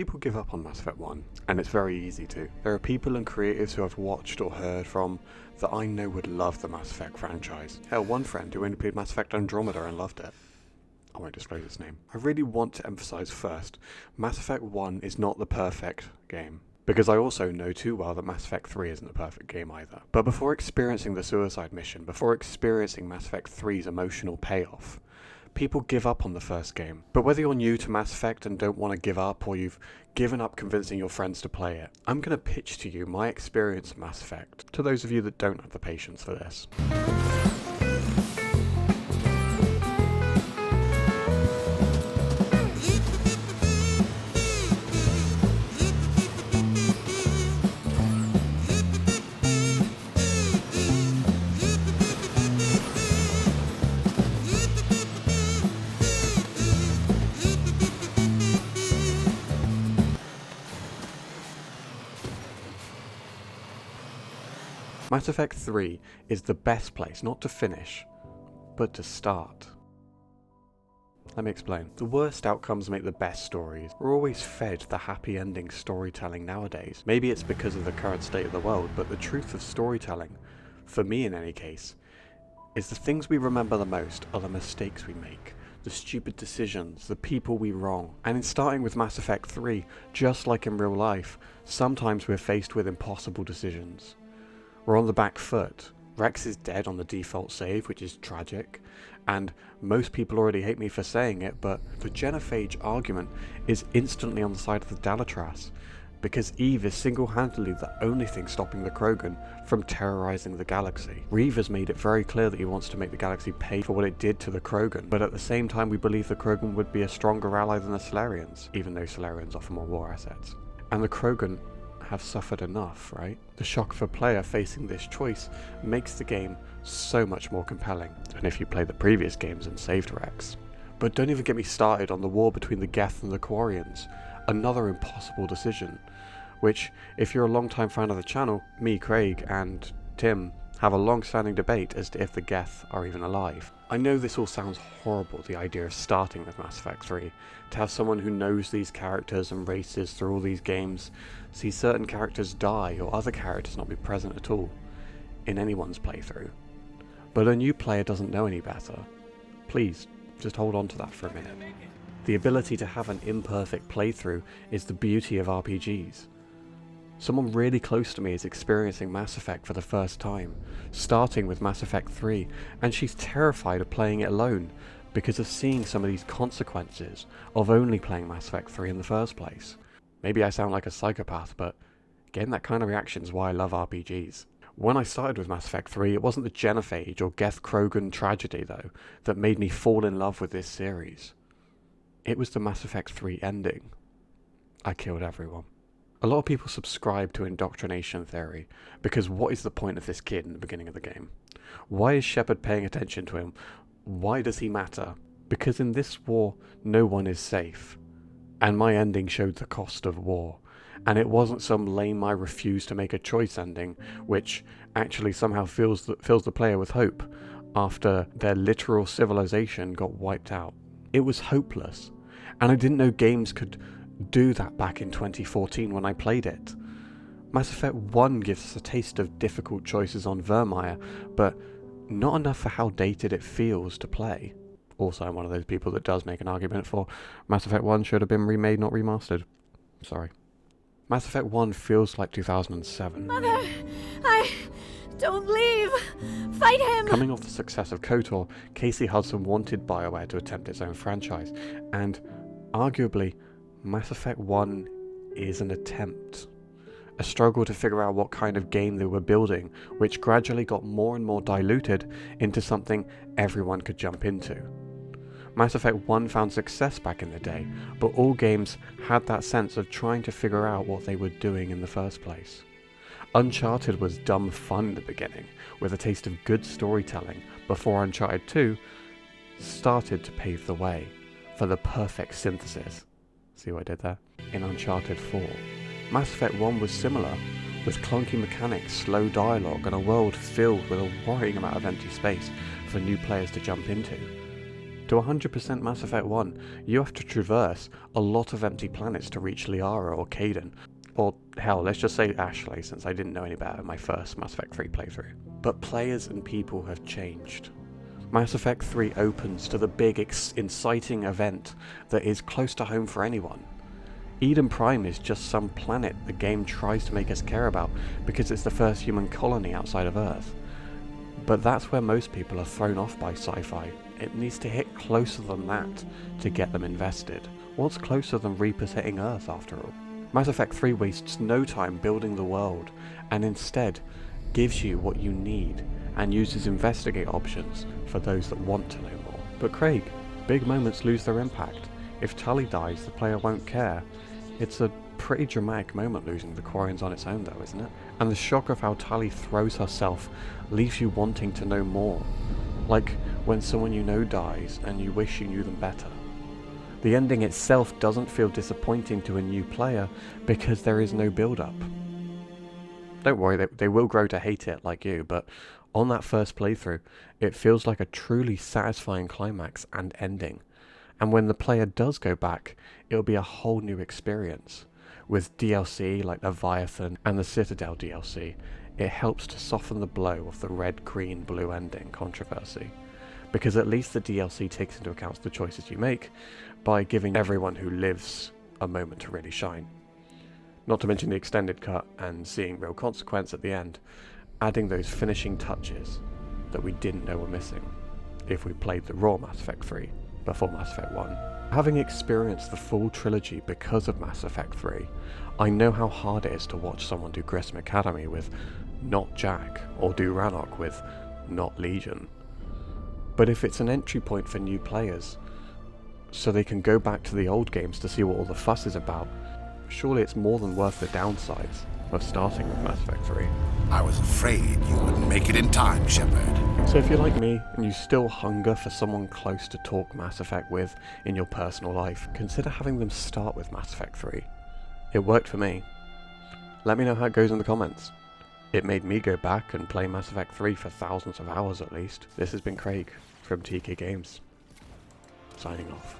People give up on Mass Effect 1, and it's very easy to. There are people and creatives who I've watched or heard from that I know would love the Mass Effect franchise. Hell, one friend who only played Mass Effect Andromeda and loved it. I won't disclose his name. I really want to emphasise first, Mass Effect 1 is not the perfect game. Because I also know too well that Mass Effect 3 isn't a perfect game either. But before experiencing the suicide mission, before experiencing Mass Effect 3's emotional payoff, people give up on the first game. But whether you're new to Mass Effect and don't want to give up, or you've given up convincing your friends to play it, I'm going to pitch to you my experience of Mass Effect, to those of you that don't have the patience for this. Mass Effect 3 is the best place not to finish, but to start. Let me explain. The worst outcomes make the best stories. We're always fed the happy ending storytelling nowadays. Maybe it's because of the current state of the world, but the truth of storytelling, for me in any case, is the things we remember the most are the mistakes we make, the stupid decisions, the people we wrong. And in starting with Mass Effect 3, just like in real life, sometimes we're faced with impossible decisions. We're on the back foot. Rex is dead on the default save, which is tragic, and most people already hate me for saying it, but the genophage argument is instantly on the side of the Dalatras, because Eve is single-handedly the only thing stopping the Krogan from terrorizing the galaxy. Reeve has made it very clear that he wants to make the galaxy pay for what it did to the Krogan, but at the same time we believe the Krogan would be a stronger ally than the Solarians, even though Solarians offer more war assets. And the Krogan have suffered enough, right? The shock of a player facing this choice makes the game so much more compelling than if you played the previous games and saved Rex. But don't even get me started on the war between the Geth and the Quarians, another impossible decision, which, if you're a long-time fan of the channel, me, Craig, and Tim have a long-standing debate as to if the Geth are even alive. I know this all sounds horrible, the idea of starting with Mass Effect 3, to have someone who knows these characters and races through all these games, see certain characters die or other characters not be present at all in anyone's playthrough. But a new player doesn't know any better. Please, just hold on to that for a minute. The ability to have an imperfect playthrough is the beauty of RPGs. Someone really close to me is experiencing Mass Effect for the first time, starting with Mass Effect 3, and she's terrified of playing it alone because of seeing some of these consequences of only playing Mass Effect 3 in the first place. Maybe I sound like a psychopath, but getting that kind of reaction is why I love RPGs. When I started with Mass Effect 3, it wasn't the genophage or Geth Krogan tragedy, though, that made me fall in love with this series. It was the Mass Effect 3 ending. I killed everyone. A lot of people subscribe to indoctrination theory, because what is the point of this kid in the beginning of the game? Why is Shepard paying attention to him? Why does he matter? Because in this war, no one is safe. And my ending showed the cost of war. And it wasn't some lame I refuse to make a choice ending, which actually somehow fills the player with hope after their literal civilization got wiped out. It was hopeless. And I didn't know games could do that back in 2014 when I played it. Mass Effect 1 gives us a taste of difficult choices on Vermeer, but not enough for how dated it feels to play. Also, I'm one of those people that does make an argument for Mass Effect 1 should have been remade, not remastered. Sorry. Mass Effect 1 feels like 2007. Mother, don't leave! Fight him! Coming off the success of KOTOR, Casey Hudson wanted Bioware to attempt its own franchise, and arguably, Mass Effect 1 is an attempt. A struggle to figure out what kind of game they were building, which gradually got more and more diluted into something everyone could jump into. Mass Effect 1 found success back in the day, but all games had that sense of trying to figure out what they were doing in the first place. Uncharted was dumb fun in the beginning, with a taste of good storytelling, before Uncharted 2 started to pave the way for the perfect synthesis. See what I did there? In Uncharted 4. Mass Effect 1 was similar, with clunky mechanics, slow dialogue, and a world filled with a worrying amount of empty space for new players to jump into. To 100% Mass Effect 1, you have to traverse a lot of empty planets to reach Liara or Kaidan. Or hell, let's just say Ashley, since I didn't know any better in my first Mass Effect 3 playthrough. But players and people have changed. Mass Effect 3 opens to the big, inciting event that is close to home for anyone. Eden Prime is just some planet the game tries to make us care about because it's the first human colony outside of Earth. But that's where most people are thrown off by sci-fi. It needs to hit closer than that to get them invested. What's closer than Reapers hitting Earth, after all? Mass Effect 3 wastes no time building the world, and instead gives you what you need, and uses investigate options for those that want to know more. But Craig, big moments lose their impact. If Tali dies, the player won't care. It's a pretty dramatic moment losing the Quarians on its own though, isn't it? And the shock of how Tali throws herself leaves you wanting to know more. Like when someone you know dies and you wish you knew them better. The ending itself doesn't feel disappointing to a new player because there is no build-up. Don't worry, they will grow to hate it like you, but on that first playthrough, it feels like a truly satisfying climax and ending. And when the player does go back, it'll be a whole new experience. With DLC like Leviathan and the Citadel DLC, it helps to soften the blow of the red, green, blue ending controversy. Because at least the DLC takes into account the choices you make by giving everyone who lives a moment to really shine. Not to mention the extended cut and seeing real consequence at the end, adding those finishing touches that we didn't know were missing if we played the raw Mass Effect 3 before Mass Effect 1. Having experienced the full trilogy because of Mass Effect 3, I know how hard it is to watch someone do Grissom Academy with not Jack, or do Rannoch with not Legion. But if it's an entry point for new players, so they can go back to the old games to see what all the fuss is about, surely it's more than worth the downsides of starting with Mass Effect 3. I was afraid you wouldn't make it in time, Shepard. So if you're like me, and you still hunger for someone close to talk Mass Effect with in your personal life, consider having them start with Mass Effect 3. It worked for me. Let me know how it goes in the comments. It made me go back and play Mass Effect 3 for thousands of hours at least. This has been Craig from TK Games, signing off.